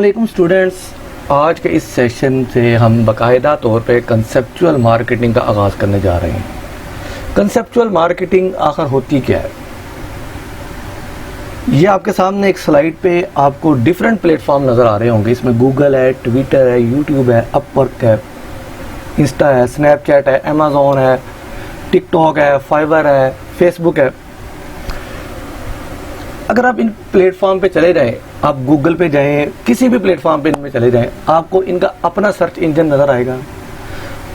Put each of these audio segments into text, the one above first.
अस्सलामुअलैकुम स्टूडेंट्स, आज के इस सेशन से हम बाकायदा तौर पे कंसेप्चुअल मार्केटिंग का आगाज़ करने जा रहे हैं। कंसेप्चुअल मार्केटिंग आखिर होती क्या है? ये आपके सामने एक स्लाइड पे आपको डिफरेंट प्लेटफॉर्म नज़र आ रहे होंगे। इसमें गूगल है, ट्विटर है, यूट्यूब है, अपवर्क है, इंस्टा है, स्नैपचैट है, अमेज़ॉन है, टिकटॉक है, फाइवर है, फेसबुक है। अगर आप इन प्लेटफॉर्म पे चले जाएं, आप गूगल पे जाएं, किसी भी प्लेटफॉर्म पे इनमें चले जाएं, आपको इनका अपना सर्च इंजन नज़र आएगा,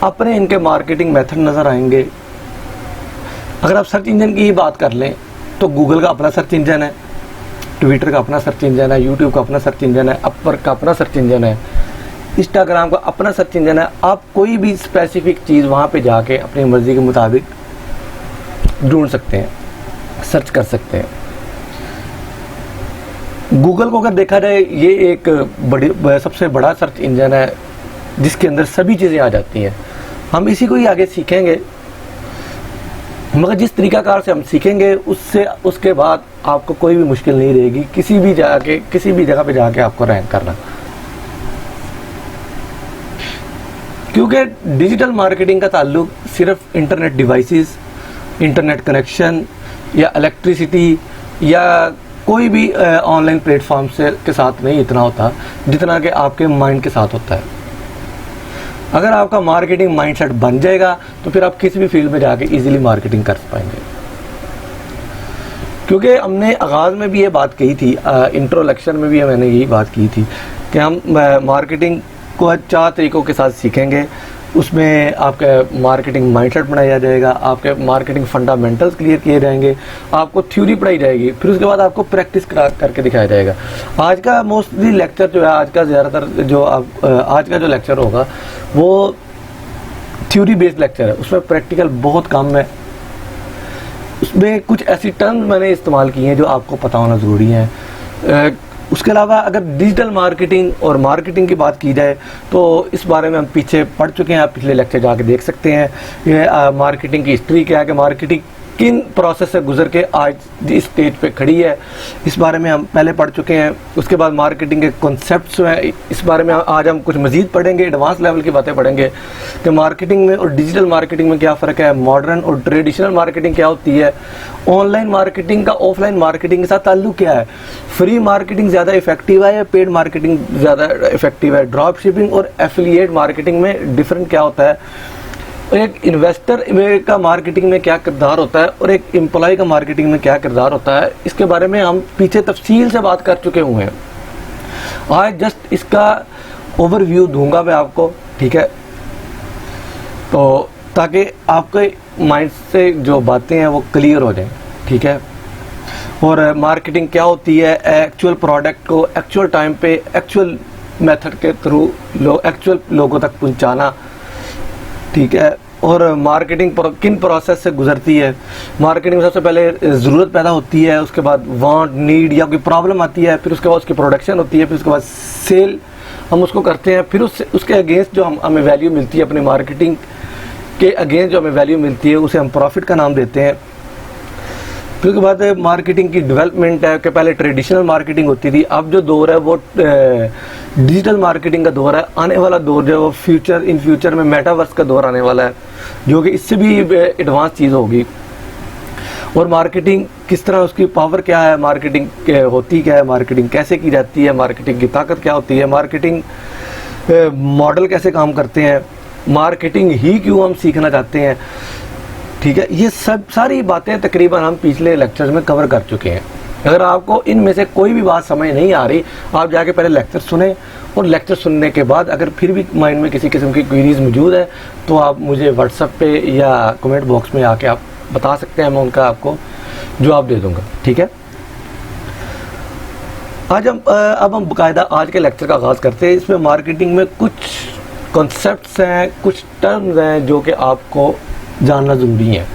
अपने इनके मार्केटिंग मेथड नज़र आएंगे। अगर आप सर्च इंजन की ही बात कर लें तो गूगल का अपना सर्च इंजन है, ट्विटर का अपना सर्च इंजन है, यूट्यूब का अपना सर्च इंजन है, अपवर्क का अपना सर्च इंजन है, इंस्टाग्राम का अपना सर्च इंजन है। आप कोई भी स्पेसिफिक चीज़ वहाँ पे जाके अपनी मर्ज़ी के मुताबिक ढूंढ सकते हैं, सर्च कर सकते हैं। गूगल को अगर देखा जाए, ये एक सबसे बड़ा सर्च इंजन है जिसके अंदर सभी चीज़ें आ जाती हैं। हम इसी को ही आगे सीखेंगे, मगर जिस तरीक़ाकार से हम सीखेंगे उसके बाद आपको कोई भी मुश्किल नहीं रहेगी किसी भी जगह पे जाके आपको रैंक करना। क्योंकि डिजिटल मार्केटिंग का ताल्लुक सिर्फ इंटरनेट डिवाइसेस, इंटरनेट कनेक्शन या इलेक्ट्रिसिटी या कोई भी ऑनलाइन प्लेटफॉर्म के साथ नहीं इतना होता जितना कि आपके माइंड के साथ होता है। अगर आपका मार्केटिंग माइंडसेट बन जाएगा तो फिर आप किसी भी फील्ड में जाके इजीली मार्केटिंग कर पाएंगे। क्योंकि हमने आगाज़ में भी ये बात कही थी, इंट्रो लेक्चर में भी मैंने यही बात की थी कि हम मार्केटिंग को 4 तरीक़ों के साथ सीखेंगे। उसमें आपका मार्केटिंग माइंडसेट बनाया जाएगा, आपके मार्केटिंग फंडामेंटल्स क्लियर किए जाएंगे, आपको थ्योरी पढ़ाई जाएगी, फिर उसके बाद आपको प्रैक्टिस करके दिखाया जाएगा। आज का मोस्टली लेक्चर जो है, आज का जो लेक्चर होगा वो थ्योरी बेस्ड लेक्चर है। उसमें प्रैक्टिकल बहुत कम है। उसमें कुछ ऐसी टर्म्स मैंने इस्तेमाल की हैं जो आपको पता होना ज़रूरी है। उसके अलावा अगर डिजिटल मार्केटिंग और मार्केटिंग की बात की जाए तो इस बारे में हम पीछे पढ़ चुके हैं, आप पिछले लेक्चर जाके देख सकते हैं। ये मार्केटिंग की हिस्ट्री क्या है कि मार्केटिंग किन प्रोसेस से गुजर के आज इस स्टेज पे खड़ी है, इस बारे में हम पहले पढ़ चुके हैं। उसके बाद मार्केटिंग के कॉन्सेप्ट्स हैं, इस बारे में आज हम कुछ मज़ीद पढ़ेंगे, एडवांस लेवल की बातें पढ़ेंगे कि मार्केटिंग में और डिजिटल मार्केटिंग में क्या फ़र्क है, मॉडर्न और ट्रेडिशनल मार्केटिंग क्या होती है, ऑनलाइन मार्केटिंग का ऑफलाइन मार्केटिंग के साथ ताल्लुक़ क्या है, फ्री मार्केटिंग ज़्यादा इफेक्टिव है या पेड मार्केटिंग ज़्यादा इफेक्टिव है, ड्रॉप शिपिंग और एफिलिएट मार्केटिंग में डिफरेंट क्या होता है, एक इन्वेस्टर का मार्केटिंग में क्या किरदार होता है और एक एम्प्लॉय का मार्केटिंग में क्या किरदार होता है, इसके बारे में हम पीछे तफसील से बात कर चुके हुए हैं। आज जस्ट इसका ओवरव्यू दूंगा मैं आपको, ठीक है, तो ताकि आपके माइंड से जो बातें हैं वो क्लियर हो जाएं, ठीक है। और मार्केटिंग क्या होती है, एक्चुअल प्रोडक्ट को एक्चुअल टाइम पे एक्चुअल मेथड के थ्रू एक्चुअल लोगों तक पहुंचाना, ठीक है। और मार्केटिंग किन प्रोसेस से गुजरती है। मार्केटिंग में सबसे पहले ज़रूरत पैदा होती है, उसके बाद वांट, नीड या कोई प्रॉब्लम आती है, फिर उसके बाद उसकी प्रोडक्शन होती है, फिर उसके बाद सेल हम उसको करते हैं, फिर उसके अगेंस्ट जो हमें वैल्यू मिलती है, अपने मार्केटिंग के अगेंस्ट जो हमें वैल्यू मिलती है उसे हम प्रॉफिट का नाम देते हैं। फिर उसके बाद मार्केटिंग की डेवलपमेंट है कि पहले ट्रेडिशनल मार्केटिंग होती थी, अब जो दौर है वो डिजिटल मार्केटिंग का दौर है। आने वाला दौर जो है वो इन फ्यूचर में मेटावर्स का दौर आने वाला है, जो कि इससे भी एडवांस चीज़ होगी। और मार्केटिंग किस तरह, उसकी पावर क्या है, मार्केटिंग होती क्या है, मार्केटिंग कैसे की जाती है, मार्केटिंग की ताकत क्या होती है, मार्केटिंग मॉडल कैसे काम करते हैं, मार्केटिंग ही क्यों हम सीखना चाहते हैं, ठीक है। ये सब सारी बातें तकरीबन हम पिछले लेक्चर्स में कवर कर चुके हैं। अगर आपको इनमें से कोई भी बात समझ नहीं आ रही, आप जाके पहले लेक्चर सुने, और लेक्चर सुनने के बाद अगर फिर भी माइंड में किसी किस्म की क्वेरीज मौजूद है तो आप मुझे व्हाट्सएप पे या कमेंट बॉक्स में आके आप बता सकते हैं, मैं उनका आपको जवाब दे दूँगा, ठीक है। अब हम बाकायदा आज के लेक्चर का आगाज़ करते हैं। इसमें मार्केटिंग में कुछ कॉन्सेप्ट्स हैं, कुछ टर्म्स हैं जो कि आपको जानना ज़रूरी है,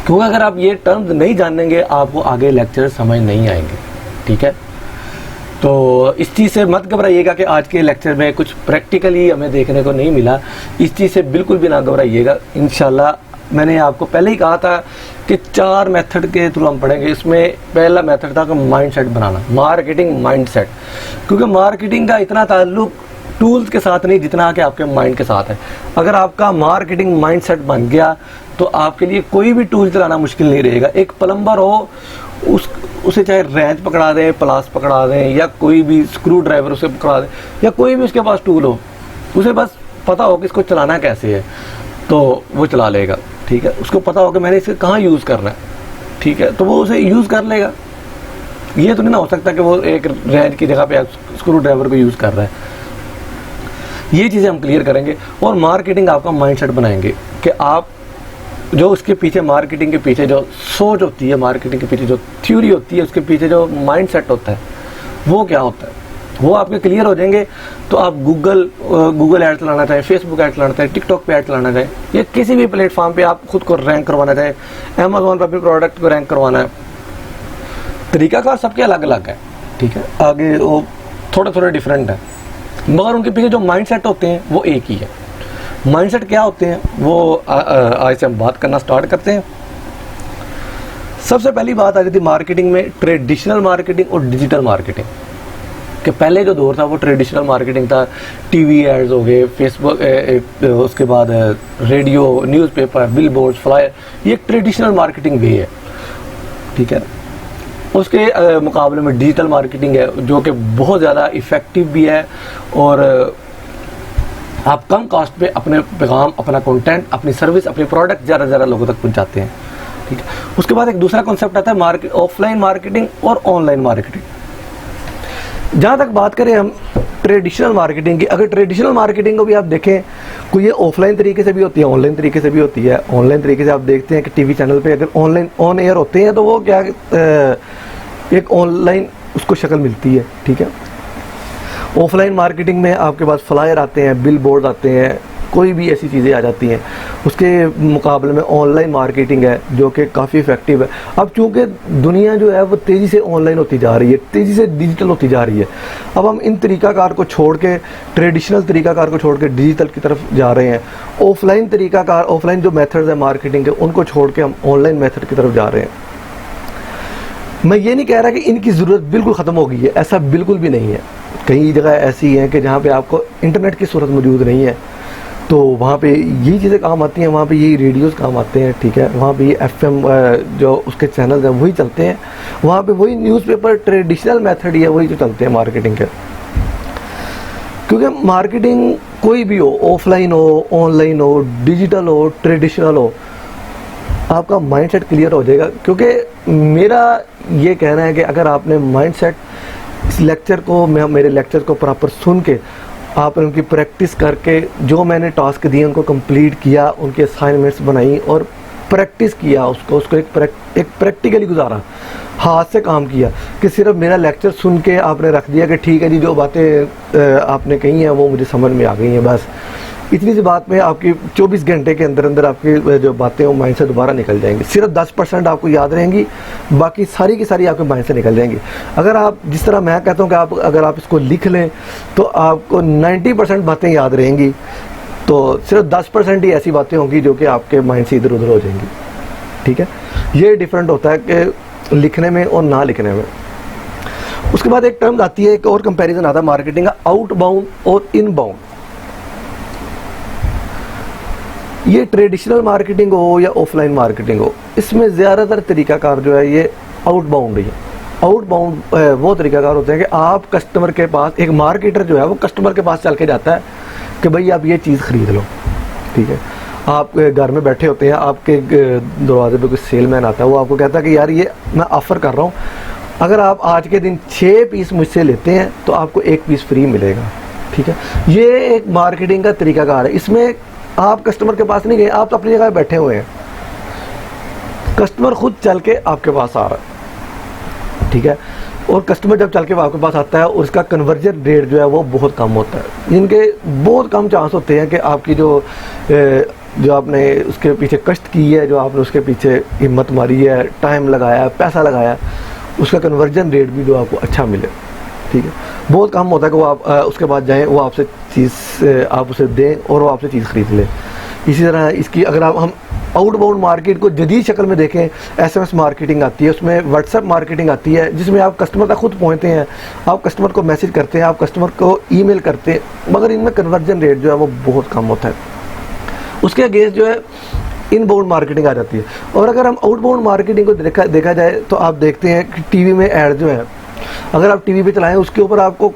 क्योंकि अगर आप ये टर्म्स नहीं जानेंगे आपको आगे लेक्चर समझ नहीं आएंगे, ठीक है। तो इस चीज़ से मत घबराइएगा कि आज के लेक्चर में कुछ प्रैक्टिकली हमें देखने को नहीं मिला, इस चीज़ से बिल्कुल भी ना घबराइएगा। इंशाल्लाह मैंने आपको पहले ही कहा था कि 4 मेथड के थ्रू हम पढ़ेंगे। इसमें पहला मेथड था कि माइंडसेट बनाना, मार्केटिंग माइंडसेट, क्योंकि मार्केटिंग का इतना ताल्लुक टूल्स के साथ नहीं जितना कि आपके माइंड के साथ है। अगर आपका मार्केटिंग माइंडसेट बन गया तो आपके लिए कोई भी टूल चलाना मुश्किल नहीं रहेगा। एक प्लम्बर हो, उसे चाहे रेंच पकड़ा दें, प्लास पकड़ा दें, या कोई भी स्क्रू ड्राइवर उसे पकड़ा दें, या कोई भी उसके पास टूल हो, उसे बस पता हो कि इसको चलाना कैसे है तो वो चला लेगा, ठीक है। उसको पता हो कि मैंने इसे कहाँ यूज़ करना है, ठीक है, तो वो उसे यूज़ कर लेगा। ये तो नहीं ना हो सकता कि वो एक रेंच की जगह पे स्क्रू ड्राइवर को यूज़ कर रहा है। ये चीज़ें हम क्लियर करेंगे और मार्केटिंग आपका माइंडसेट बनाएंगे कि आप जो उसके पीछे, मार्केटिंग के पीछे जो सोच होती है, मार्केटिंग के पीछे जो थ्योरी होती है, उसके पीछे जो माइंडसेट होता है वो क्या होता है, वो आपके क्लियर हो जाएंगे। तो आप गूगल ऐड चलाना चाहें, फेसबुक ऐड चलाना चाहें, टिकटॉक पे ऐड चलाना चाहें, या किसी भी प्लेटफॉर्म पे आप खुद को रैंक करवाना चाहें, अमेज़ॉन पर अपने प्रोडक्ट को रैंक करवाना है, तरीकाकार सबके अलग अलग है, ठीक है। आगे वो थोड़े थोड़े डिफरेंट है, मगर उनके पीछे जो माइंडसेट होते हैं वो एक ही है। माइंडसेट क्या होते हैं वो आज से हम बात करना स्टार्ट करते हैं। सबसे पहली बात आ जाती है मार्केटिंग में ट्रेडिशनल मार्केटिंग और डिजिटल मार्केटिंग। कि पहले जो दौर था वो ट्रेडिशनल मार्केटिंग था, टीवी एड्स हो गए, फेसबुक, उसके बाद रेडियो, न्यूज़पेपर, बिलबोर्ड, फ्लायर, ये एक ट्रेडिशनल मार्केटिंग वे है, ठीक है। उसके मुकाबले में डिजिटल मार्केटिंग है जो कि बहुत ज़्यादा इफ़ेक्टिव भी है और आप कम कॉस्ट पे अपने पैगाम, अपना कंटेंट, अपनी सर्विस, अपने प्रोडक्ट ज़्यादा से ज़्यादा लोगों तक पहुंचाते हैं, ठीक है। उसके बाद एक दूसरा कॉन्सेप्ट आता है ऑफलाइन मार्केटिंग और ऑनलाइन मार्केटिंग। जहाँ तक बात करें हम ट्रेडिशनल मार्केटिंग की, अगर ट्रेडिशनल मार्केटिंग को भी आप देखें, कोई ये ऑफलाइन तरीके से भी होती है, ऑनलाइन तरीके से भी होती है। ऑनलाइन तरीके से आप देखते हैं कि टीवी चैनल पे अगर ऑनलाइन ऑन एयर होते हैं तो वो क्या एक ऑनलाइन उसको शक्ल मिलती है, ठीक है। ऑफलाइन मार्केटिंग में आपके पास फ्लायर आते हैं, बिल बोर्ड आते हैं, कोई भी ऐसी चीज़ें आ जाती हैं। उसके मुकाबले में ऑनलाइन मार्केटिंग है जो कि काफ़ी इफ़ेक्टिव है। अब चूँकि दुनिया जो है वो तेज़ी से ऑनलाइन होती जा रही है, तेज़ी से डिजिटल होती जा रही है। अब हम इन तरीक़ाकार को छोड़ के, ट्रेडिशनल तरीक़ाकार को छोड़ के डिजिटल की तरफ जा रहे हैं। ऑफलाइन तरीक़ाकार, ऑफलाइन जो मेथड्स हैं मार्केटिंग के, उनको छोड़ के हम ऑनलाइन मेथड की तरफ जा रहे हैं। मैं ये नहीं कह रहा कि इनकी ज़रूरत बिल्कुल ख़त्म हो गई है, ऐसा बिल्कुल भी नहीं है। कई जगह ऐसी हैं कि जहाँ पे आपको इंटरनेट की सूरत मौजूद नहीं है, तो वहाँ पे यही चीज़ें काम आती हैं, वहाँ पे यही रेडियोज़ काम आते हैं, ठीक है। वहाँ पे ये FM जो उसके चैनल हैं वही चलते हैं, वहाँ पे वही न्यूज़पेपर ट्रेडिशनल मेथड ही है, वही जो चलते हैं मार्केटिंग के। क्योंकि मार्केटिंग कोई भी हो, ऑफलाइन हो, ऑनलाइन हो, डिजिटल हो, ट्रेडिशनल हो, आपका माइंडसेट क्लियर हो जाएगा। क्योंकि मेरा ये कहना है कि अगर आपने माइंडसेट, इस लेक्चर को, मेरे लेक्चर को प्रॉपर सुन के आपने उनकी प्रैक्टिस करके, जो मैंने टास्क दिए उनको कंप्लीट किया, उनके असाइनमेंट्स बनाई और प्रैक्टिस किया, उसको एक प्रैक्टिकली गुजारा, हाथ से काम किया, कि सिर्फ मेरा लेक्चर सुन के आपने रख दिया कि ठीक है जी, जो बातें आपने कही हैं वो मुझे समझ में आ गई हैं, बस इतनी सी बात में आपकी 24 घंटे के अंदर अंदर आपकी जो बातें वो माइंड से दोबारा निकल जाएंगी। सिर्फ 10% आपको याद रहेंगी, बाकी सारी की सारी आपके माइंड से निकल जाएंगी। अगर आप, जिस तरह मैं कहता हूँ कि अगर आप इसको लिख लें तो आपको 90% बातें याद रहेंगी, तो सिर्फ 10% ही ऐसी बातें होंगी जो कि आपके माइंड से इधर उधर हो जाएंगी, ठीक है। ये डिफरेंट होता है कि लिखने में और ना लिखने में। उसके बाद एक टर्म आती है, एक और कंपैरिजन आता है मार्केटिंग का, आउटबाउंड और इनबाउंड। ये ट्रेडिशनल मार्केटिंग हो या ऑफलाइन मार्केटिंग हो, इसमें ज़्यादातर तरीकाकार जो है ये आउटबाउंड ही है। आउटबाउंड वो तरीकाकार होते हैं कि आप कस्टमर के पास, एक मार्केटर जो है वो कस्टमर के पास चल के जाता है कि भाई आप ये चीज़ ख़रीद लो, ठीक है। आप घर में बैठे होते हैं, आपके दरवाजे पे कोई सेलमैन आता है, वो आपको कहता है कि यार ये मैं ऑफ़र कर रहा हूँ, अगर आप आज के दिन 6 पीस मुझसे लेते हैं तो आपको 1 पीस फ्री मिलेगा, ठीक है। ये एक मार्केटिंग का तरीकाकार है। इसमें आप कस्टमर के पास नहीं गए, आप तो अपनी जगह बैठे हुए हैं, कस्टमर खुद चल के आपके पास आ रहा है, ठीक है। और कस्टमर जब चल के आपके पास आता है, उसका कन्वर्जन रेट जो है वो बहुत कम होता है। इनके बहुत कम चांस होते हैं कि आपकी जो आपने उसके पीछे कष्ट की है, जो आपने उसके पीछे हिम्मत मारी है, टाइम लगाया, पैसा लगाया, उसका कन्वर्जन रेट भी जो आपको अच्छा मिले, ठीक है। बहुत कम होता है कि वो आप उसके बाद जाएं, वो आपसे चीज़ आप उसे दें और वो आपसे चीज़ खरीद लें। इसी तरह इसकी अगर हम आउटबाउंड मार्केट को जदीद शक्ल में देखें, SMS मार्केटिंग आती है, उसमें व्हाट्सएप मार्केटिंग आती है, जिसमें आप कस्टमर तक खुद पहुँचते हैं, आप कस्टमर को मैसेज करते हैं, आप कस्टमर को ईमेल करते हैं, मगर इनमें कन्वर्जन रेट जो है वो बहुत कम होता है। उसके अगेंस्ट जो है इनबाउंड मार्केटिंग आ जाती है। और अगर हम आउटबाउंड मार्केटिंग को देखा जाए तो आप देखते हैं कि टीवी में ऐड जो है, अगर आप टीवी पे चलाएं उसके ऊपर आपको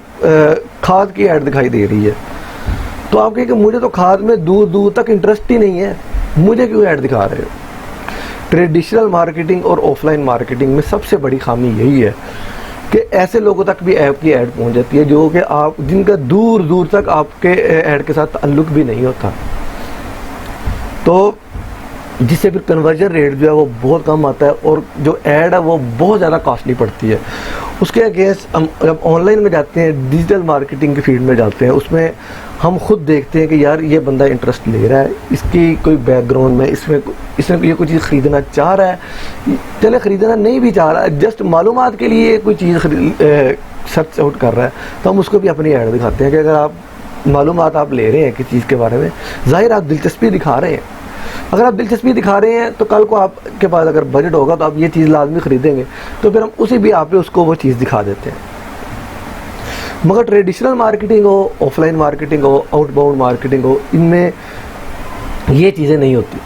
खाद की ऐड दिखाई दे रही है, तो आप कहें कि मुझे तो खाद में दूर दूर तक इंटरेस्ट ही नहीं है, मुझे क्यों ऐड दिखा रहे हो। ट्रेडिशनल मार्केटिंग और ऑफलाइन मार्केटिंग में सबसे बड़ी खामी यही है कि ऐसे लोगों तक भी ऐप की ऐड पहुंच जाती है जो कि आप जिनका दूर दूर तक आपके ऐड के साथ ताल्लुक भी नहीं होता, तो जिससे फिर कन्वर्जन रेट जो है वो बहुत कम आता है और जो ऐड है वो बहुत ज़्यादा कॉस्टली पड़ती है। उसके अगेंस्ट हम जब ऑनलाइन में जाते हैं, डिजिटल मार्केटिंग के फील्ड में जाते हैं, उसमें हम खुद देखते हैं कि यार ये बंदा इंटरेस्ट ले रहा है, इसकी कोई बैकग्राउंड में इसमें ये कोई चीज़ ख़रीदना चाह रहा है, चले ख़रीदना नहीं भी चाह रहा है, जस्ट मालूमात के लिए कोई चीज़ सर्च आउट कर रहा है, तो हम उसको भी अपनी ऐड दिखाते हैं कि अगर आप मालूमात आप ले रहे हैं किसी चीज़ के बारे में, ज़ाहिर आप दिलचस्पी दिखा रहे हैं। अगर आप दिलचस्पी दिखा रहे हैं तो कल को आपके पास अगर बजट होगा तो आप ये चीज़ लाजमी ख़रीदेंगे, तो फिर हम उसी भी आप पे उसको वो चीज़ दिखा देते हैं। मगर ट्रेडिशनल मार्केटिंग हो, ऑफलाइन मार्केटिंग हो, आउटबाउंड मार्केटिंग हो, इनमें ये चीज़ें नहीं होती।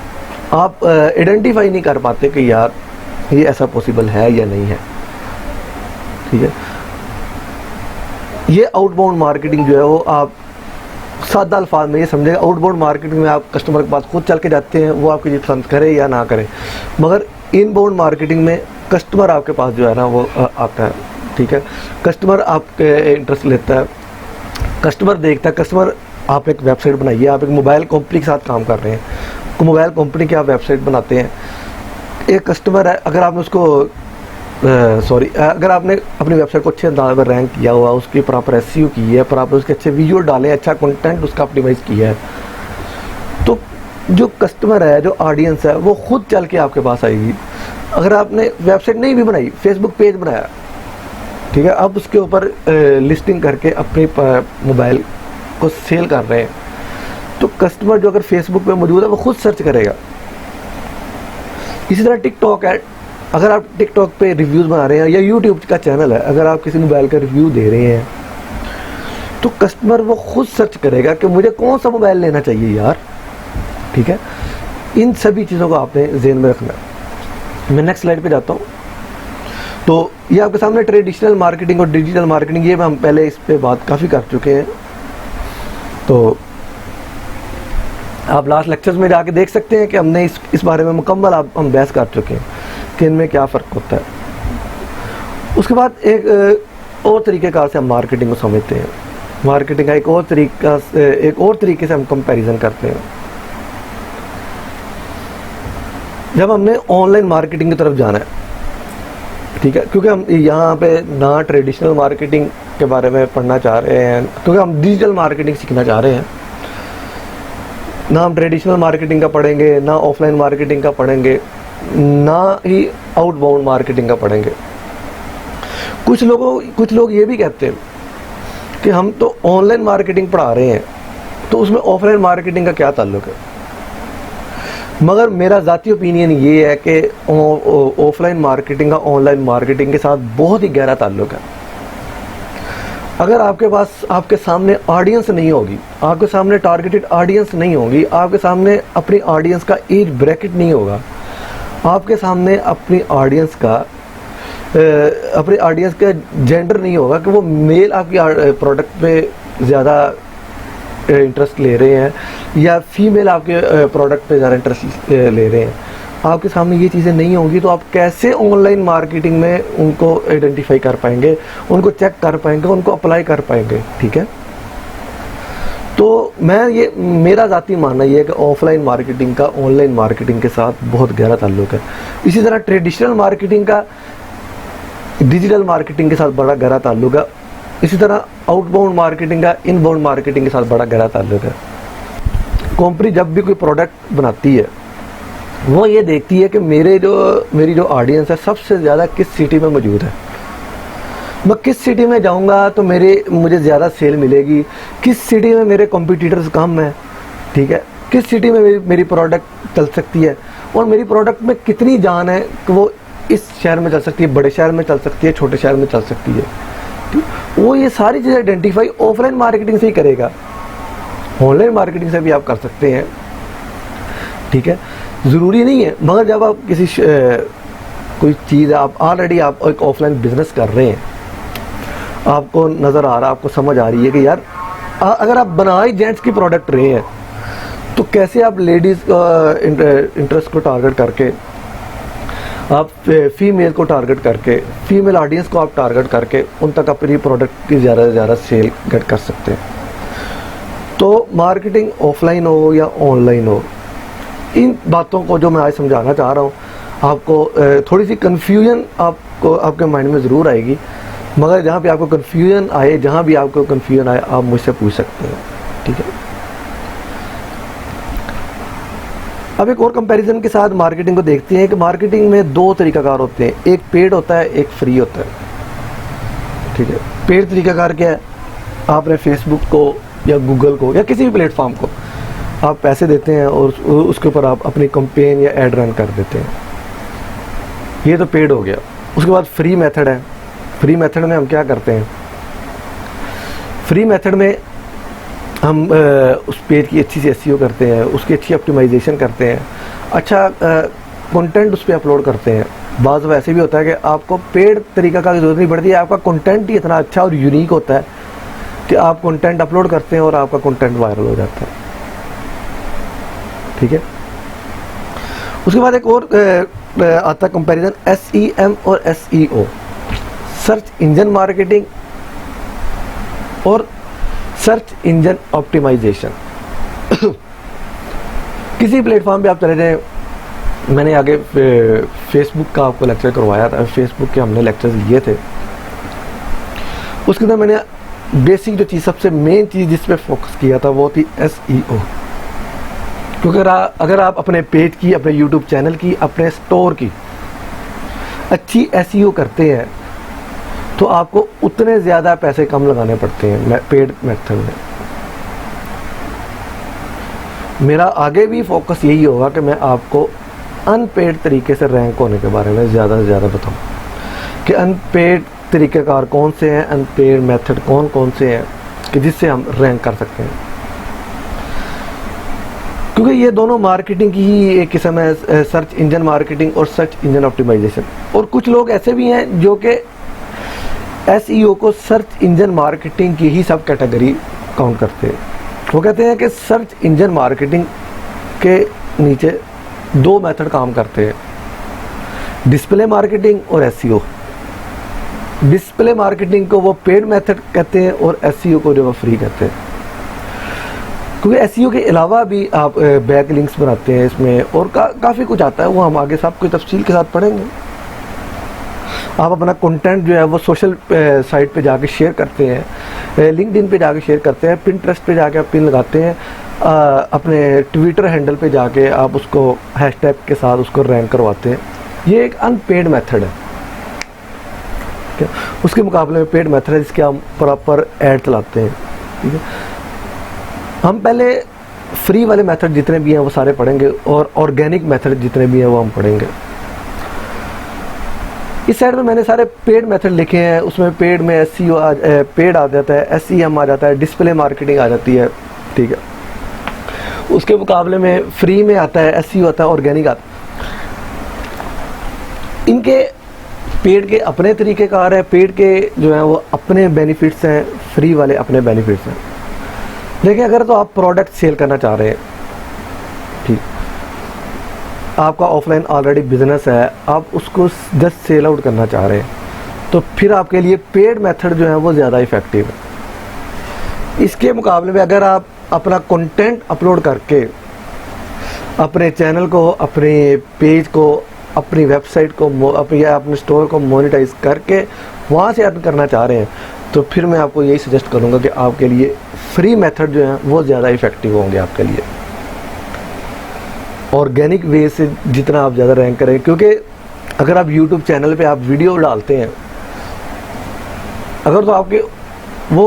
आप आइडेंटिफाई नहीं कर पाते कि यार ये ऐसा पॉसिबल है या नहीं है, ठीक है। ये आउटबाउंड मार्केटिंग जो है वो आप सादा अल्फाज में ये समझेगा, आउटबाउंड मार्केटिंग में आप कस्टमर के पास खुद चल के जाते हैं, वो आपकी चीज़ पसंद करे या ना करे। मगर इनबाउंड मार्केटिंग में कस्टमर आपके पास जो है ना वो आता है, ठीक है। कस्टमर आपके इंटरेस्ट लेता है, कस्टमर देखता है, कस्टमर आप एक वेबसाइट बनाइए, आप एक मोबाइल कंपनी के साथ काम कर रहे हैं, तो मोबाइल कंपनी की आप वेबसाइट बनाते हैं, एक कस्टमर है, अगर आपने उसको अगर आपने अपनी वेबसाइट को अच्छे अंदाज में रैंक किया हुआ, उसकी प्रॉपर एसईओ की है, प्रॉपर उसके अच्छे वीडियो डाले, अच्छा कंटेंट उसका ऑप्टिमाइज किया है, तो जो कस्टमर है, जो ऑडियंस है, वो खुद चल के आपके पास आएगी। अगर आपने वेबसाइट नहीं भी बनाई, फेसबुक पेज बनाया, ठीक है, आप उसके ऊपर लिस्टिंग करके अपने मोबाइल को सेल कर रहे हैं, तो कस्टमर जो अगर फेसबुक पे मौजूद है वो खुद सर्च करेगा। इसी तरह टिकटॉक है, अगर आप टिकटॉक पे रिव्यूज़ बना रहे हैं या यूट्यूब का चैनल है, अगर आप किसी मोबाइल का रिव्यू दे रहे हैं तो कस्टमर वो खुद सर्च करेगा कि मुझे कौन सा मोबाइल लेना चाहिए यार, ठीक है। इन सभी चीज़ों को आपने ज़हन में रखना है। मैं नेक्स्ट स्लाइड पे जाता हूँ। तो ये आपके सामने ट्रेडिशनल मार्केटिंग और डिजिटल मार्केटिंग, ये हम पहले इस पर बात काफ़ी कर चुके हैं, तो आप लास्ट लेक्चर्स में जाके देख सकते हैं कि हमने इस बारे में मुकम्मल हम बहस कर चुके हैं कि इनमें क्या फ़र्क होता है। उसके बाद एक और तरीक़ेकार से हम मार्केटिंग को समझते हैं। मार्केटिंग का एक और तरीके से हम कंपैरिजन करते हैं। जब हमने ऑनलाइन मार्केटिंग की तरफ जाना है, ठीक है, क्योंकि हम यहाँ पे ना ट्रेडिशनल मार्केटिंग के बारे में पढ़ना चाह रहे हैं, क्योंकि हम डिजिटल मार्केटिंग सीखना चाह रहे हैं, ना हम ट्रेडिशनल मार्केटिंग का पढ़ेंगे, ना ऑफलाइन मार्केटिंग का पढ़ेंगे, ना ही आउटबाउंड मार्केटिंग का पढ़ेंगे। कुछ लोग ये भी कहते हैं कि हम तो ऑनलाइन मार्केटिंग पढ़ा रहे हैं, तो उसमें ऑफलाइन मार्केटिंग का क्या ताल्लुक है। मगर मेरा ज़ाती ओपिनियन ये है कि ऑफलाइन मार्केटिंग का ऑनलाइन मार्केटिंग के साथ बहुत ही गहरा ताल्लुक है। अगर आपके सामने ऑडियंस नहीं होगी, आपके सामने टारगेटेड ऑडियंस नहीं होगी, आपके सामने अपनी ऑडियंस का एज ब्रैकेट नहीं होगा, आपके सामने अपनी ऑडियंस का जेंडर नहीं होगा कि वो मेल आपकी प्रोडक्ट पे ज़्यादा इंटरेस्ट ले रहे हैं या फीमेल आपके प्रोडक्ट पे ज़्यादा इंटरेस्ट ले रहे हैं, आपके सामने ये चीज़ें नहीं होंगी, तो आप कैसे ऑनलाइन मार्केटिंग में उनको आइडेंटिफाई कर पाएंगे, उनको चेक कर पाएंगे, उनको अप्लाई कर पाएंगे, ठीक है। तो मेरा ज़ाती मानना ये है कि ऑफलाइन मार्केटिंग का ऑनलाइन मार्केटिंग के साथ बहुत गहरा ताल्लुक है। इसी तरह ट्रेडिशनल मार्केटिंग का डिजिटल मार्केटिंग के साथ बड़ा गहरा ताल्लुक है। इसी तरह आउटबाउंड मार्केटिंग का इनबाउंड मार्केटिंग के साथ बड़ा गहरा ताल्लुक है। कंपनी जब भी कोई प्रोडक्ट बनाती है, वो ये देखती है कि मेरी जो ऑडियंस है सबसे ज़्यादा किस सिटी में मौजूद है, मैं किस सिटी में जाऊंगा तो मुझे ज़्यादा सेल मिलेगी, किस सिटी में मेरे कॉम्पिटिटर्स कम हैं, ठीक है। किस सिटी में मेरी प्रोडक्ट चल सकती है और मेरी प्रोडक्ट में कितनी जान है कि वो इस शहर में चल सकती है, बड़े शहर में चल सकती है, छोटे शहर में चल सकती है। ठीक, वो ये सारी चीज़ें आइडेंटिफाई ऑफलाइन मार्केटिंग से ही करेगा। ऑनलाइन मार्केटिंग से भी आप कर सकते हैं, ठीक है, ज़रूरी नहीं है। मगर जब आप किसी कोई चीज़ आप ऑलरेडी आप एक ऑफलाइन बिजनेस कर रहे हैं, आपको नज़र आ रहा है, आपको समझ आ रही है कि यार अगर आप बनाए जेंट्स की प्रोडक्ट रहे हैं तो कैसे आप लेडीज़ इंटरेस्ट को टारगेट करके, आप फीमेल को टारगेट करके, फीमेल ऑडियंस को आप टारगेट करके उन तक अपनी प्रोडक्ट की ज़्यादा से ज़्यादा सेल गेट कर सकते हैं। तो मार्केटिंग ऑफलाइन हो या ऑनलाइन हो, इन बातों को जो मैं आज समझाना चाह रहा हूँ, आपको थोड़ी सी कन्फ्यूजन आपको आपके माइंड में ज़रूर आएगी, मगर जहाँ पे आपको कन्फ्यूजन आए, जहाँ भी आपको कन्फ्यूजन आए, आप मुझसे पूछ सकते हैं, ठीक है। अब एक और कंपैरिजन के साथ मार्केटिंग को देखते हैं कि मार्केटिंग में दो तरीकाकार होते हैं, एक पेड होता है, एक फ्री होता है, ठीक है। पेड तरीकाकार क्या है? आपने फेसबुक को या गूगल को या किसी भी प्लेटफॉर्म को आप पैसे देते हैं और उसके ऊपर आप अपनी कैंपेन या एड रन कर देते हैं, ये तो पेड हो गया। उसके बाद फ्री मेथड है। फ्री मेथड में हम क्या करते हैं? फ्री मेथड में हम उस पेज की अच्छी सी एसईओ करते हैं, उसकी अच्छी ऑप्टिमाइजेशन करते हैं, अच्छा कंटेंट उस पर अपलोड करते हैं। बाज़ वैसे भी होता है कि आपको पेड तरीका का ज़रूरत नहीं पड़ती है, आपका कंटेंट ही इतना अच्छा और यूनिक होता है कि आप कंटेंट अपलोड करते हैं और आपका कंटेंट वायरल हो जाता है, ठीक है। उसके बाद एक और आता है कंपैरिजन SEM और SEO, सर्च इंजन मार्केटिंग और सर्च इंजन ऑप्टिमाइजेशन। किसी प्लेटफॉर्म पे आप चले जाएं, मैंने आगे फेसबुक का आपको लेक्चर करवाया था, फेसबुक के हमने लेक्चर्स लिए थे, उसके अंदर मैंने बेसिक जो चीज़, सबसे मेन चीज़ जिस पे फोकस किया था वो थी SEO। क्योंकि अगर आप अपने पेज की, अपने यूट्यूब चैनल की, अपने स्टोर की अच्छी SEO करते हैं तो आपको उतने ज़्यादा पैसे कम लगाने पड़ते हैं पेड मेथड में। मेरा आगे भी फोकस यही होगा कि मैं आपको अनपेड तरीके से रैंक होने के बारे में ज़्यादा से ज़्यादा बताऊं कि अनपेड तरीक़ेकार कौन से हैं, अनपेड मेथड कौन कौन से हैं कि जिससे हम रैंक कर सकते हैं। क्योंकि ये दोनों मार्केटिंग की ही एक किस्म है, सर्च इंजन मार्केटिंग और सर्च इंजन ऑप्टिमाइजेशन। और कुछ लोग ऐसे भी हैं जो कि SEO को सर्च इंजन मार्केटिंग की ही सब कैटेगरी काउंट करते हैं। वो कहते हैं कि सर्च इंजन मार्केटिंग के नीचे दो मेथड काम करते हैं, डिस्प्ले मार्केटिंग और SEO। डिस्प्ले मार्केटिंग को वो पेड मेथड कहते हैं और SEO को जो वो फ्री कहते हैं। क्योंकि SEO के अलावा भी आप बैक लिंक्स बनाते हैं इसमें और काफ़ी कुछ आता है, वो हम आगे सब कुछ तफसील के साथ पढ़ेंगे। आप अपना कंटेंट जो है वो सोशल साइट पे जाके शेयर करते हैं, लिंक्डइन पे जाके शेयर करते हैं, पिंटरेस्ट पे जाके आप पिन लगाते हैं, अपने ट्विटर हैंडल पे जाके आप उसको हैशटैग के साथ उसको रैंक करवाते हैं। ये एक अनपेड मेथड है, ठीक है। उसके मुकाबले में पेड मेथड है जिसके हम प्रॉपर ऐड चलाते हैं, ठीक है। हम पहले फ्री वाले मेथड जितने भी हैं वो सारे पढ़ेंगे और ऑर्गेनिक मेथड जितने भी हैं वो हम पढ़ेंगे। इस साइड में मैंने सारे पेड मेथड लिखे हैं, उसमें पेड में SEO पेड आ जाता है, SEM आ जाता है, डिस्प्ले मार्केटिंग आ जाती है, ठीक है। उसके मुकाबले में फ्री में आता है, SEO आता है, ऑर्गेनिक आता है। इनके पेड के अपने तरीक़ेकार है, पेड के जो है वो अपने बेनिफिट्स हैं, फ्री वाले अपने बेनिफिट्स हैं। देखिए, अगर तो आप प्रोडक्ट सेल करना चाह रहे हैं, ठीक, आपका ऑफलाइन ऑलरेडी बिजनेस है, आप उसको जस्ट सेल आउट करना चाह रहे हैं, तो फिर आपके लिए पेड मेथड जो है वो ज़्यादा इफ़ेक्टिव है। इसके मुकाबले में अगर आप अपना कंटेंट अपलोड करके अपने चैनल को, अपने पेज को, अपनी वेबसाइट को या अपने स्टोर को मोनेटाइज करके वहाँ से अर्न करना चाह रहे हैं, तो फिर मैं आपको यही सजेस्ट करूँगा कि आपके लिए फ्री मेथड जो है वो ज़्यादा इफ़ेक्टिव होंगे आपके लिए। ऑर्गेनिक वे से जितना आप ज़्यादा रैंक करें, क्योंकि अगर आप यूट्यूब चैनल पे आप वीडियो डालते हैं, अगर तो आपके वो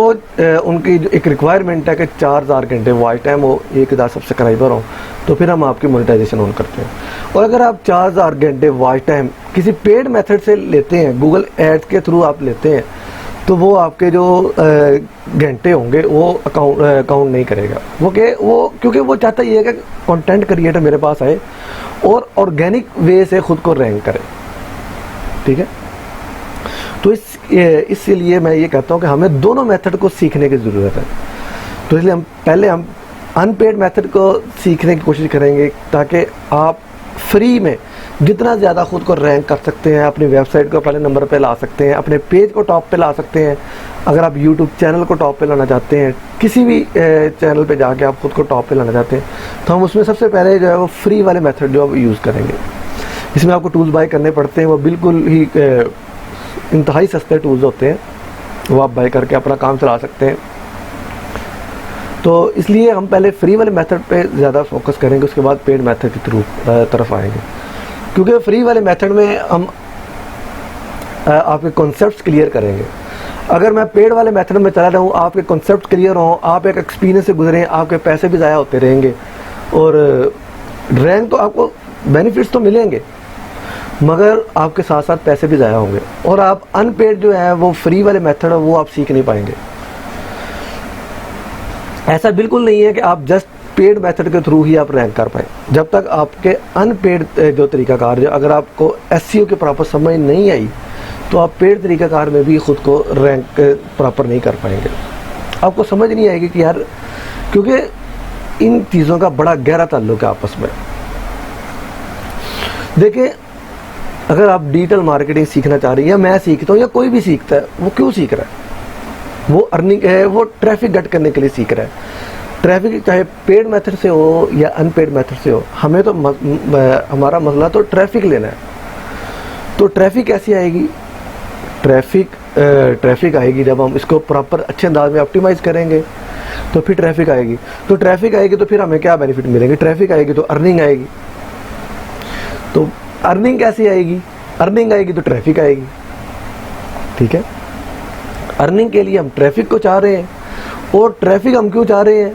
उनकी जो एक रिक्वायरमेंट है कि 4000 घंटे वॉच टाइम हो, 1000 सब्सक्राइबर हो, तो फिर हम आपकी मोनेटाइजेशन ऑन करते हैं। और अगर आप 4000 घंटे वॉच टाइम किसी पेड मेथड से लेते हैं, गूगल एड्स के थ्रू आप लेते हैं, तो वो आपके जो घंटे होंगे वो काउंट नहीं करेगा। वो क्योंकि वो चाहता ये है कि कंटेंट क्रिएटर मेरे पास आए और ऑर्गेनिक वे से खुद को रैंक करे, ठीक है। तो इसलिए मैं ये कहता हूँ कि हमें दोनों मेथड को सीखने की ज़रूरत है। तो इसलिए हम अनपेड मेथड को सीखने की कोशिश करेंगे, ताकि आप फ्री में जितना ज़्यादा खुद को रैंक कर सकते हैं, अपनी वेबसाइट को पहले नंबर पे ला सकते हैं, अपने पेज को टॉप पे ला सकते हैं। अगर आप यूट्यूब चैनल को टॉप पे लाना चाहते हैं, किसी भी चैनल पे जाके आप खुद को टॉप पे लाना चाहते हैं, तो हम उसमें सबसे पहले जो है वो फ्री वाले मेथड जो आप यूज़ करेंगे। इसमें आपको टूल्स बाय करने पड़ते हैं, वो बिल्कुल ही इंतहाई सस्ते टूल्स होते हैं, वो आप बाय करके अपना काम चला सकते हैं। तो इसलिए हम पहले फ्री वाले मेथड पे ज़्यादा फोकस करेंगे, उसके बाद पेड मेथड की तरफ आएंगे। क्योंकि फ्री वाले मेथड में हम आपके कॉन्सेप्ट्स क्लियर करेंगे। अगर मैं पेड वाले मेथड में चला रहा हूँ, आपके कॉन्सेप्ट क्लियर हों, आप एक एक्सपीरियंस से गुजरें, आपके पैसे भी ज़ाया होते रहेंगे और रैंक तो आपको बेनिफिट्स तो मिलेंगे, मगर आपके साथ साथ पैसे भी ज़ाया होंगे और आप अनपेड जो है वो फ्री वाले मेथड है वो आप सीख नहीं पाएंगे। ऐसा बिल्कुल नहीं है कि आप जस्ट पेड मेथड के थ्रू ही आप रैंक कर पाए। जब तक आपके अनपेड जो तरीकाकार जो अगर आपको एसईओ के प्रॉपर समझ नहीं आई, तो आप पेड तरीकाकार में भी खुद को रैंक प्रॉपर नहीं कर पाएंगे। आपको समझ नहीं आएगी कि यार, क्योंकि इन चीज़ों का बड़ा गहरा ताल्लुक है आपस में। देखिए, अगर आप डिजिटल मार्केटिंग सीखना चाह रही हैं, या मैं सीखता हूँ या कोई भी सीखता है, वो क्यों सीख रहा है? वो अर्निंग है, वो ट्रैफिक गेट करने के लिए सीख रहा है। ट्रैफिक चाहे पेड मेथड से हो या अनपेड मेथड से हो, हमें तो हमारा मसला तो ट्रैफिक लेना है। तो ट्रैफिक कैसी आएगी? ट्रैफिक आएगी जब हम इसको प्रॉपर अच्छे अंदाज में ऑप्टिमाइज़ करेंगे, तो फिर ट्रैफिक आएगी। तो ट्रैफिक आएगी तो फिर हमें क्या बेनिफिट मिलेंगे? ट्रैफिक आएगी तो अर्निंग आएगी। तो अर्निंग कैसी आएगी? अर्निंग आएगी तो ट्रैफिक आएगी, ठीक है। अर्निंग के लिए हम ट्रैफिक को चाह रहे हैं, और ट्रैफिक हम क्यों चाह रहे हैं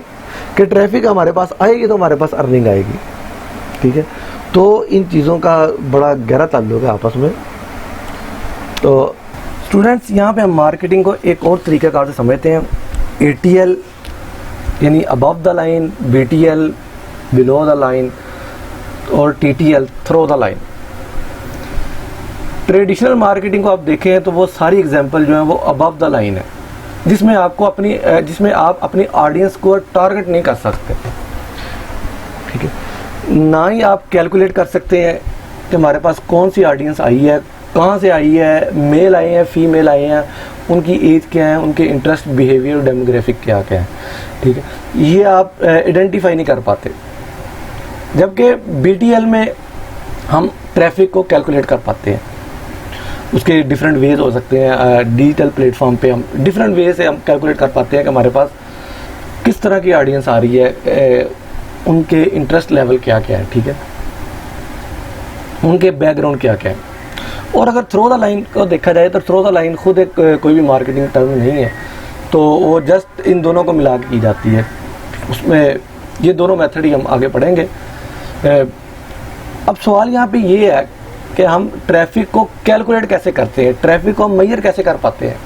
कि ट्रैफिक हमारे पास आएगी तो हमारे पास अर्निंग आएगी, ठीक है। तो इन चीज़ों का बड़ा गहरा ताल्लुक है आपस में। तो स्टूडेंट्स, यहाँ पे हम मार्केटिंग को एक और तरीक़ाकार से समझते हैं। ATL यानी above the line, BTL below the line, और TTL through the line. Traditional marketing को आप देखें तो वो सारी एग्जांपल जो है वो अबव द लाइन है, जिसमें आप अपनी ऑडियंस को टारगेट नहीं कर सकते, ठीक है। ना ही आप कैलकुलेट कर सकते हैं कि हमारे पास कौन सी ऑडियंस आई है, कहाँ से आई है, मेल आए हैं, फीमेल आए हैं, उनकी एज क्या है, उनके इंटरेस्ट, बिहेवियर, डेमोग्राफिक क्या क्या है, ठीक है। ये आप आइडेंटिफाई नहीं कर पाते। जबकि BTL में हम ट्रैफिक को कैलकुलेट कर पाते हैं। उसके डिफरेंट वेज हो सकते हैं। डिजिटल प्लेटफॉर्म पे हम डिफरेंट वे से हम कैलकुलेट कर पाते हैं कि हमारे पास किस तरह की ऑडियंस आ रही है, उनके इंटरेस्ट लेवल क्या क्या है, ठीक है, उनके बैकग्राउंड क्या क्या है। और अगर थ्रो द लाइन को देखा जाए तो थ्रो द लाइन खुद एक कोई भी मार्केटिंग टर्म नहीं है, तो वो जस्ट इन दोनों को मिला के की जाती है। उसमें ये दोनों मेथड ही हम आगे पढ़ेंगे। अब सवाल यहाँ पे ये है कि हम ट्रैफिक को कैलकुलेट कैसे करते हैं, ट्रैफिक को हम मेजर कैसे कर पाते हैं,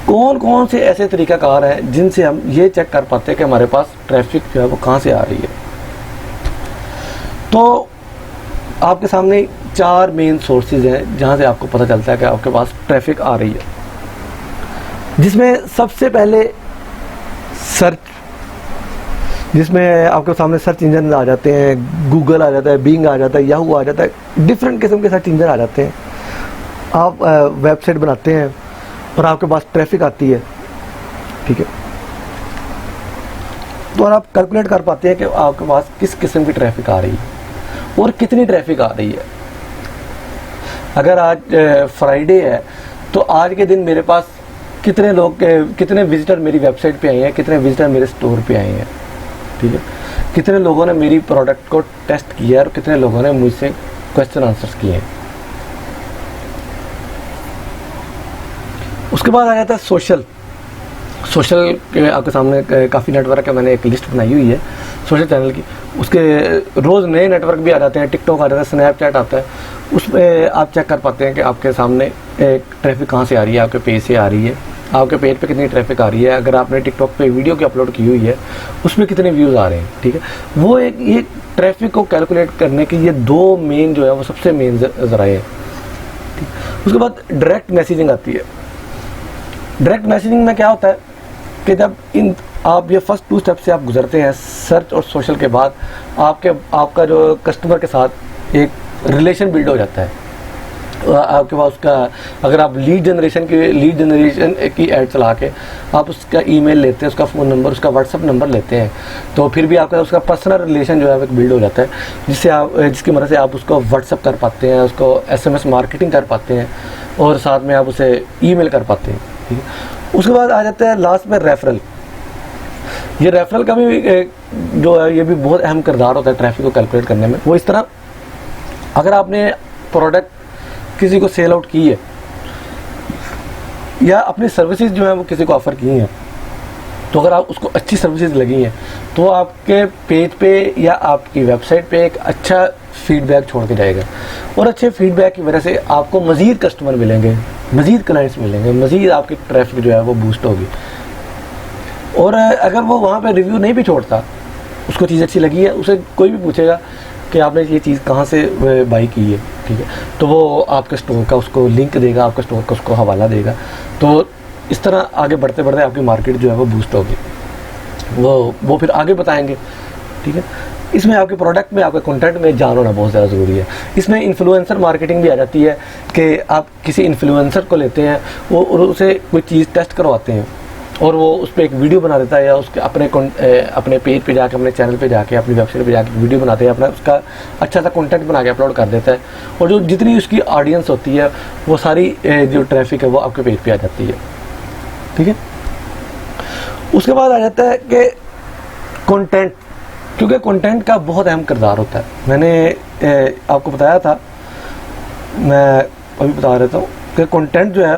कौन कौन से ऐसे तरीकाकार हैं जिनसे हम ये चेक कर पाते हैं कि हमारे पास ट्रैफिक जो है वो कहाँ से आ रही है। तो आपके सामने 4 मेन सोर्सेज हैं जहाँ से आपको पता चलता है कि आपके पास ट्रैफिक आ रही है, जिसमें सबसे पहले सर्च, जिसमें आपके सामने सर्च इंजन आ जाते हैं, गूगल आ जाता है, बिंग आ जाता है, याहू आ जाता है, डिफरेंट किस्म के सर्च इंजन आ जाते हैं। आप वेबसाइट बनाते हैं और आपके पास ट्रैफिक आती है, ठीक है। तो आप कैलकुलेट कर पाते हैं कि आपके पास किस किस्म की ट्रैफिक आ रही है और कितनी ट्रैफिक आ रही है। अगर आज फ्राइडे है तो आज के दिन मेरे पास कितने विजिटर मेरी वेबसाइट पे आए हैं, कितने विजिटर मेरे स्टोर पे आए हैं, ठीक है, कितने लोगों ने मेरी प्रोडक्ट को टेस्ट किया और कितने लोगों ने मुझसे क्वेश्चन आंसर्स किए हैं। उसके बाद आ जाता है सोशल, सोशल के आपके सामने काफ़ी नेटवर्क है, मैंने एक लिस्ट बनाई हुई है सोशल चैनल की। उसके रोज़ नए नेटवर्क भी आ जाते हैं, टिकटॉक आ जाता है, स्नैपचैट आता है, उस पर आप चेक कर पाते हैं कि आपके सामने ट्रैफिक कहाँ से आ रही है, आपके पेज से आ रही है, आपके पेज पे कितनी ट्रैफिक आ रही है, अगर आपने टिकटॉक पे वीडियो की अपलोड की हुई है उसमें कितने व्यूज़ आ रहे हैं। ठीक है, वो एक ये ट्रैफिक को कैलकुलेट करने के ये दो मेन जो है वो सबसे मेन ज़राए हैं। उसके बाद डायरेक्ट मैसेजिंग आती है। डायरेक्ट मैसेजिंग में क्या होता है कि जब आप ये फर्स्ट 2 स्टेप से आप गुजरते हैं सर्च और सोशल के बाद, आपका जो कस्टमर के साथ एक रिलेशन बिल्ड हो जाता है। आपके पास उसका, अगर आप लीड जनरेशन की ऐड चला के आप उसका ईमेल लेते हैं, उसका फ़ोन नंबर, उसका व्हाट्सअप नंबर लेते हैं, तो फिर भी आपका उसका पर्सनल रिलेशन जो है वो बिल्ड हो जाता है, जिसकी मदद से आप उसको व्हाट्सअप कर पाते हैं, उसको SMS मार्केटिंग कर पाते हैं और साथ में आप उसे ईमेल कर पाते हैं। ठीक है, उसके बाद आ जाता है लास्ट में रेफरल। ये रेफरल का भी जो है ये भी बहुत अहम किरदार होता है ट्रैफिक को कैलकुलेट करने में। वो इस तरह, अगर आपने प्रोडक्ट किसी को सेल आउट की है या अपनी सर्विसेज जो है वो किसी को ऑफ़र की हैं, तो अगर आप उसको अच्छी सर्विसेज लगी हैं तो आपके पेज पे या आपकी वेबसाइट पे एक अच्छा फीडबैक छोड़ के जाएगा, और अच्छे फीडबैक की वजह से आपको मज़ीद कस्टमर मिलेंगे, मज़ीद क्लाइंट्स मिलेंगे, मज़ीद आपकी ट्रैफिक जो है वो बूस्ट होगी। और अगर वो वहाँ पे रिव्यू नहीं भी छोड़ता, उसको चीज़ अच्छी लगी है, उसे कोई भी पूछेगा कि आपने ये चीज़ कहाँ से बाई की है, ठीक है, तो वो आपके स्टोर का उसको लिंक देगा, आपके स्टोर का उसको हवाला देगा। तो इस तरह आगे बढ़ते बढ़ते आपकी मार्केट जो है वो बूस्ट होगी, वो फिर आगे बताएंगे। ठीक है, इसमें आपके प्रोडक्ट में, आपके कंटेंट में जान होना बहुत ज़्यादा ज़रूरी है। इसमें इन्फ्लुएंसर मार्केटिंग भी आ जाती है कि आप किसी इन्फ्लुएंसर को लेते हैं, वो और उसे कोई चीज़ टेस्ट करवाते हैं और वो उस पर एक वीडियो बना देता है, या उसके अपने पेज पे जाके, अपने चैनल पे जाके, अपनी वेबसाइट पे जाके वीडियो बनाते हैं, अपना उसका अच्छा सा कंटेंट बना के अपलोड कर देता है, और जो जितनी उसकी ऑडियंस होती है वो सारी जो ट्रैफिक है वो आपके पेज पे आ जाती है। ठीक है, उसके बाद आ जाता है कि कंटेंट, क्योंकि कंटेंट का बहुत अहम किरदार होता है। मैंने आपको बताया था, मैं अभी बता रहा हूँ कि कंटेंट जो है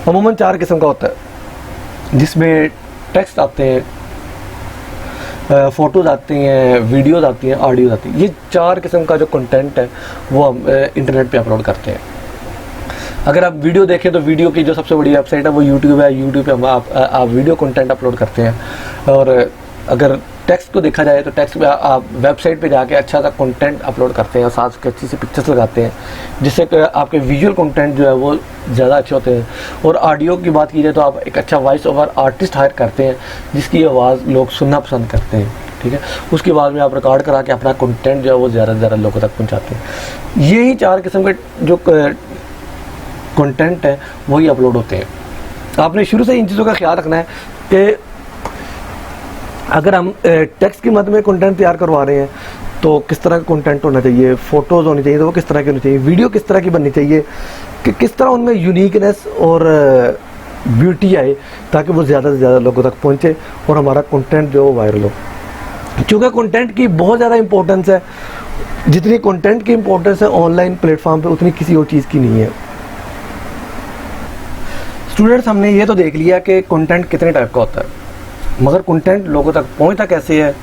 अमूमन 4 किस्म का होता है, जिसमें टेक्स्ट आते हैं, फ़ोटोज़ आती हैं, वीडियोज़ आती हैं, ऑडियोज़ आती हैं। ये 4 किस्म का जो कंटेंट है वो हम इंटरनेट पे अपलोड करते हैं। अगर आप वीडियो देखें तो वीडियो की जो सबसे बड़ी वेबसाइट है वो यूट्यूब है। यूट्यूब पे आप वीडियो कंटेंट अपलोड करते हैं, और अगर टेक्स्ट को देखा जाए तो टेक्स्ट पे आप वेबसाइट पे जाके अच्छा सा कंटेंट अपलोड करते हैं और साथ उसके अच्छी सी पिक्चर्स लगाते हैं, जिससे कि आपके विजुअल कंटेंट जो है वो ज़्यादा अच्छे होते हैं। और ऑडियो की बात की जाए तो आप एक अच्छा वॉइस ओवर आर्टिस्ट हायर करते हैं, जिसकी आवाज़ लोग सुनना पसंद करते हैं। ठीक है, उसके बाद में आप रिकॉर्ड करा के अपना कंटेंट जो है वो ज़्यादा से ज़्यादा लोगों तक पहुँचाते हैं। यही 4 किस्म के जो कंटेंट है वही अपलोड होते हैं। आपने शुरू से इन चीज़ों का ख्याल रखना है कि अगर हम टेक्स्ट की मद में कंटेंट तैयार करवा रहे हैं तो किस तरह का कंटेंट होना चाहिए, फ़ोटोज़ होनी चाहिए तो वो किस तरह की होनी चाहिए, वीडियो किस तरह की बननी चाहिए, कि किस तरह उनमें यूनिकनेस और ब्यूटी आए ताकि वो ज़्यादा से ज़्यादा लोगों तक पहुँचे और हमारा कंटेंट जो वायरल हो। क्योंकि कंटेंट की बहुत ज़्यादा इंपॉर्टेंस है, जितनी कंटेंट की इंपॉर्टेंस है ऑनलाइन प्लेटफॉर्म पे उतनी किसी और चीज़ की नहीं है। स्टूडेंट्स, हमने ये तो देख लिया कि कंटेंट कितने टाइप का होता है, मगर कंटेंट लोगों तक पहुंचता कैसे है,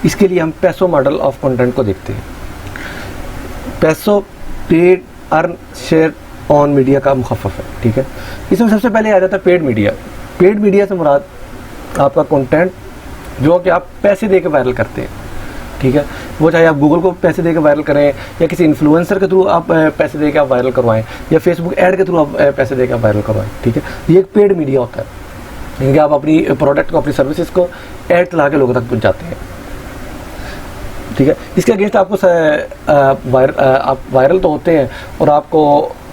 इसके लिए हम पैसो मॉडल ऑफ कंटेंट को देखते हैं। पैसो paid earn share on media का मुखफ़फ़ है। ठीक है, इसमें सबसे पहले आ जाता है पेड मीडिया। पेड मीडिया से मुराद आपका कंटेंट जो कि आप पैसे दे के वायरल करते हैं। ठीक है, वो चाहे आप गूगल को पैसे दे के वायरल करें, या किसी इन्फ्लुएंसर के थ्रू आप पैसे दे के आप वायरल करवाएं, या फेसबुक ऐड के थ्रू आप पैसे दे के आप वायरल करवाएं। ठीक है, ये एक पेड मीडिया होता है, यानी कि आप अपनी प्रोडक्ट को, अपनी सर्विसेज को ऐड चला के लोगों तक पहुंचाते हैं। ठीक है, इसके अगेंस्ट आपको आप वायरल तो होते हैं और आपको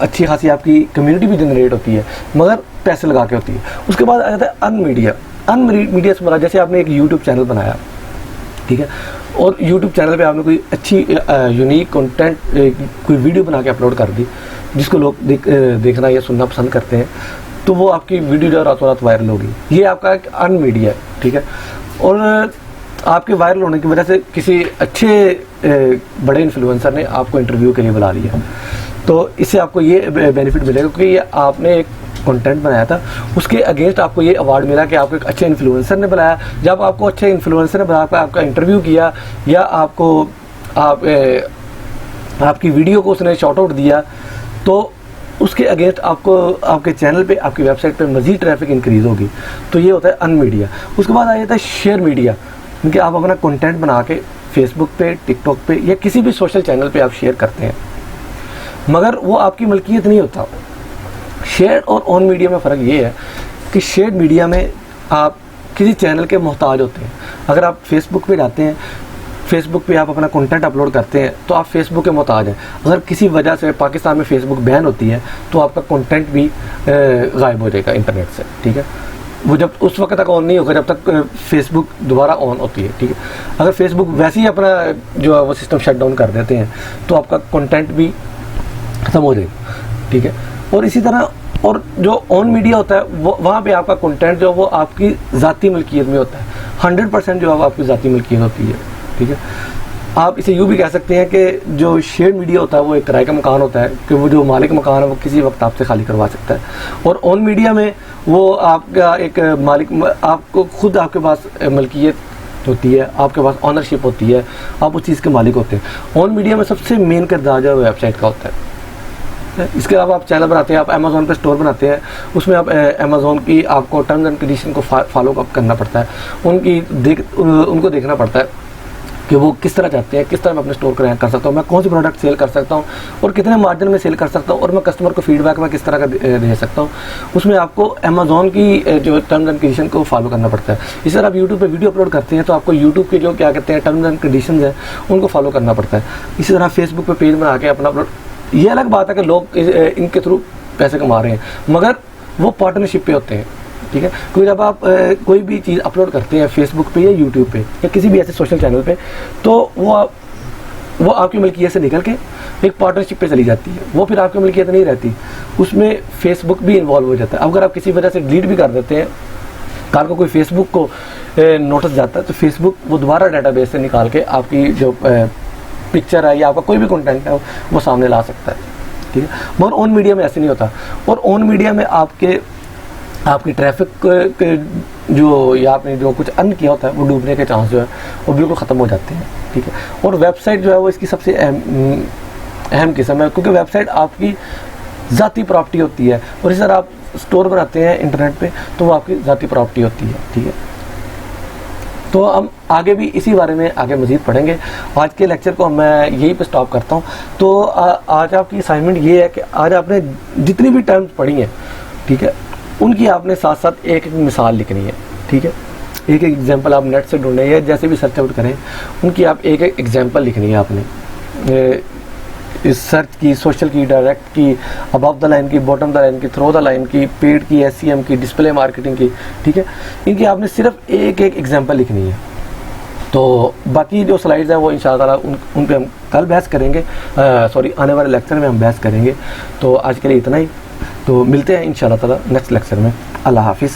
अच्छी खासी आपकी कम्युनिटी भी जनरेट होती है, मगर पैसे लगा के होती है। उसके बाद आ जाता है अर्न मीडिया। अर्न मीडिया से मुराद, जैसे आपने एक यूट्यूब चैनल बनाया, ठीक है, और यूट्यूब चैनल पे आपने कोई अच्छी यूनिक कंटेंट, कोई वीडियो बना के अपलोड कर दी जिसको लोग देखना या सुनना पसंद करते हैं, तो वो आपकी वीडियो जो रातों रात वायरल होगी। ये आपका एक अर्न मीडिया है। ठीक है, और आपके वायरल होने की वजह से किसी अच्छे बड़े इन्फ्लुएंसर ने आपको इंटरव्यू के लिए बुला लिया, तो इससे आपको ये बेनिफिट मिलेगा क्योंकि ये आपने एक कंटेंट बनाया था, उसके अगेंस्ट आपको ये अवार्ड मिला कि आपको एक अच्छे इन्फ्लुएंसर ने बुलाया। जब आपको अच्छे इन्फ्लुएंसर ने बुलाकर आपका इंटरव्यू किया या आपकी वीडियो को उसने शॉर्ट आउट दिया, तो उसके अगेंस्ट आपको आपके चैनल पे, आपकी वेबसाइट पे मज़ीद ट्रैफिक इंक्रीज़ होगी। तो ये होता है अर्न मीडिया। उसके बाद आ जाता है शेयर मीडिया, क्योंकि आप अपना कंटेंट बना के फेसबुक पे, टिकटॉक पे या किसी भी सोशल चैनल पे आप शेयर करते हैं, मगर वो आपकी मलकियत नहीं होता। शेयर और ऑन मीडिया में फ़र्क ये है कि शेयर मीडिया में आप किसी चैनल के मोहताज होते हैं। अगर आप फेसबुक पे जाते हैं, फेसबुक पे आप अपना कंटेंट अपलोड करते हैं, तो आप फेसबुक के मोहताज हैं। अगर किसी वजह से पाकिस्तान में फेसबुक बैन होती है तो आपका कंटेंट भी गायब हो जाएगा इंटरनेट से, ठीक है। वो जब उस वक्त तक ऑन नहीं होगा जब तक फेसबुक दोबारा ऑन होती है, ठीक है। अगर फेसबुक वैसे ही अपना जो है वो सिस्टम शट डाउन कर देते हैं तो आपका कंटेंट भी ख़त्म हो जाएगा, ठीक है। और इसी तरह और जो ऑन मीडिया होता है वो वहाँ पे आपका कंटेंट जो वो आपकी ज़ाती मलकियत में होता है, 100% जो है वो आपकी ज़ाती मलकियत होती है, ठीक है। आप इसे यूँ भी कह सकते हैं कि जो शेयर मीडिया होता है वो एक किराए का मकान होता है कि वो जो मालिक मकान है वो किसी वक्त आपसे खाली करवा सकता है। और ऑन मीडिया में वो आपका एक मालिक, आपको खुद आपके पास मलकियत होती है, आपके पास ऑनरशिप होती है, आप उस चीज़ के मालिक होते हैं। ऑन मीडिया में सबसे मेन किरदार जो है वेबसाइट का होता है। इसके अलावा आप चैनल बनाते हैं, आप अमेज़ॉन पे स्टोर बनाते हैं, उसमें आप अमेज़ॉन की आपको टर्म्स एंड कंडीशन को फॉलो अप करना पड़ता है, उनको देखना पड़ता है कि वो किस तरह चाहते हैं, किस तरह मैं अपने स्टोर कर सकता हूँ, मैं कौन सी प्रोडक्ट सेल कर सकता हूँ और कितने मार्जिन में सेल कर सकता हूँ, और मैं कस्टमर को फीडबैक में किस तरह का दे सकता हूँ। उसमें आपको अमेज़ॉन की जो टर्म्स एंड कंडीशन को फॉलो करना पड़ता है। इसी तरह आप यूट्यूब पे वीडियो अपलोड करते हैं तो आपको यूट्यूब के जो क्या कहते हैं टर्म्स एंड कंडीशन है उनको फॉलो करना पड़ता है। इसी तरह फेसबुक पर पेज बना के अपना अपलोड, ये अलग बात है कि लोग इनके थ्रू पैसे कमा रहे हैं, मगर वो पार्टनरशिप पे होते हैं, ठीक है। क्योंकि जब आप कोई भी चीज़ अपलोड करते हैं फेसबुक पे या यूट्यूब पे या किसी भी ऐसे सोशल चैनल पे, तो वो आपकी मलकियत से निकल के एक पार्टनरशिप पे चली जाती है, वो फिर आपकी मलकियत नहीं रहती, उसमें फेसबुक भी इन्वॉल्व हो जाता है। अगर आप किसी वजह से डिलीट भी कर देते हैं, कल को कोई फेसबुक को नोटिस जाता है तो फेसबुक वो दोबारा डाटाबेस से निकाल के आपकी जो पिक्चर है या आपका कोई भी कंटेंट है वो सामने ला सकता है, ठीक है। मगर ऑन मीडिया में ऐसे नहीं होता। और ऑन मीडिया में आपकी ट्रैफिक जो या आपने जो कुछ अर्न किया होता है वो डूबने के चांस जो है वो बिल्कुल ख़त्म हो जाते हैं, ठीक है। और वेबसाइट जो है वो इसकी सबसे अहम किस्म है, क्योंकि वेबसाइट आपकी ज़ाती प्रॉपर्टी होती है, और इस तरह आप स्टोर बनाते हैं इंटरनेट पे तो वो आपकी ज़ाती प्रॉपर्टी होती है, ठीक है। तो हम आगे भी इसी बारे में आगे मज़ीद पढ़ेंगे। आज के लेक्चर को मैं यहीं पे स्टॉप करता हूँ। तो आज आपकी असाइनमेंट ये है कि आज आपने जितनी भी टर्म्स पढ़ी हैं, ठीक है, उनकी आपने साथ साथ एक एक मिसाल लिखनी है, ठीक है। एक एक एग्जांपल आप नेट से ढूंढें या जैसे भी सर्च आउट करें, उनकी आप एक एक एग्जांपल लिखनी है आपने। इस सर्च की, सोशल की, डायरेक्ट की, अबव द लाइन की, बॉटम द लाइन की, थ्रो द लाइन की, पेड की, SEM की, डिस्प्ले मार्केटिंग की, ठीक है। इनकी आपने सिर्फ एक एक एग्जांपल लिखनी है। तो बाकी जो स्लाइड्स हैं वो इंशाअल्लाह उन पे हम कल बहस करेंगे, आने वाले लेक्चर में हम बहस करेंगे। तो आज के लिए इतना ही, तो मिलते हैं इंशाअल्लाह ताला नेक्स्ट लेक्चर में। अल्लाह हाफिज़।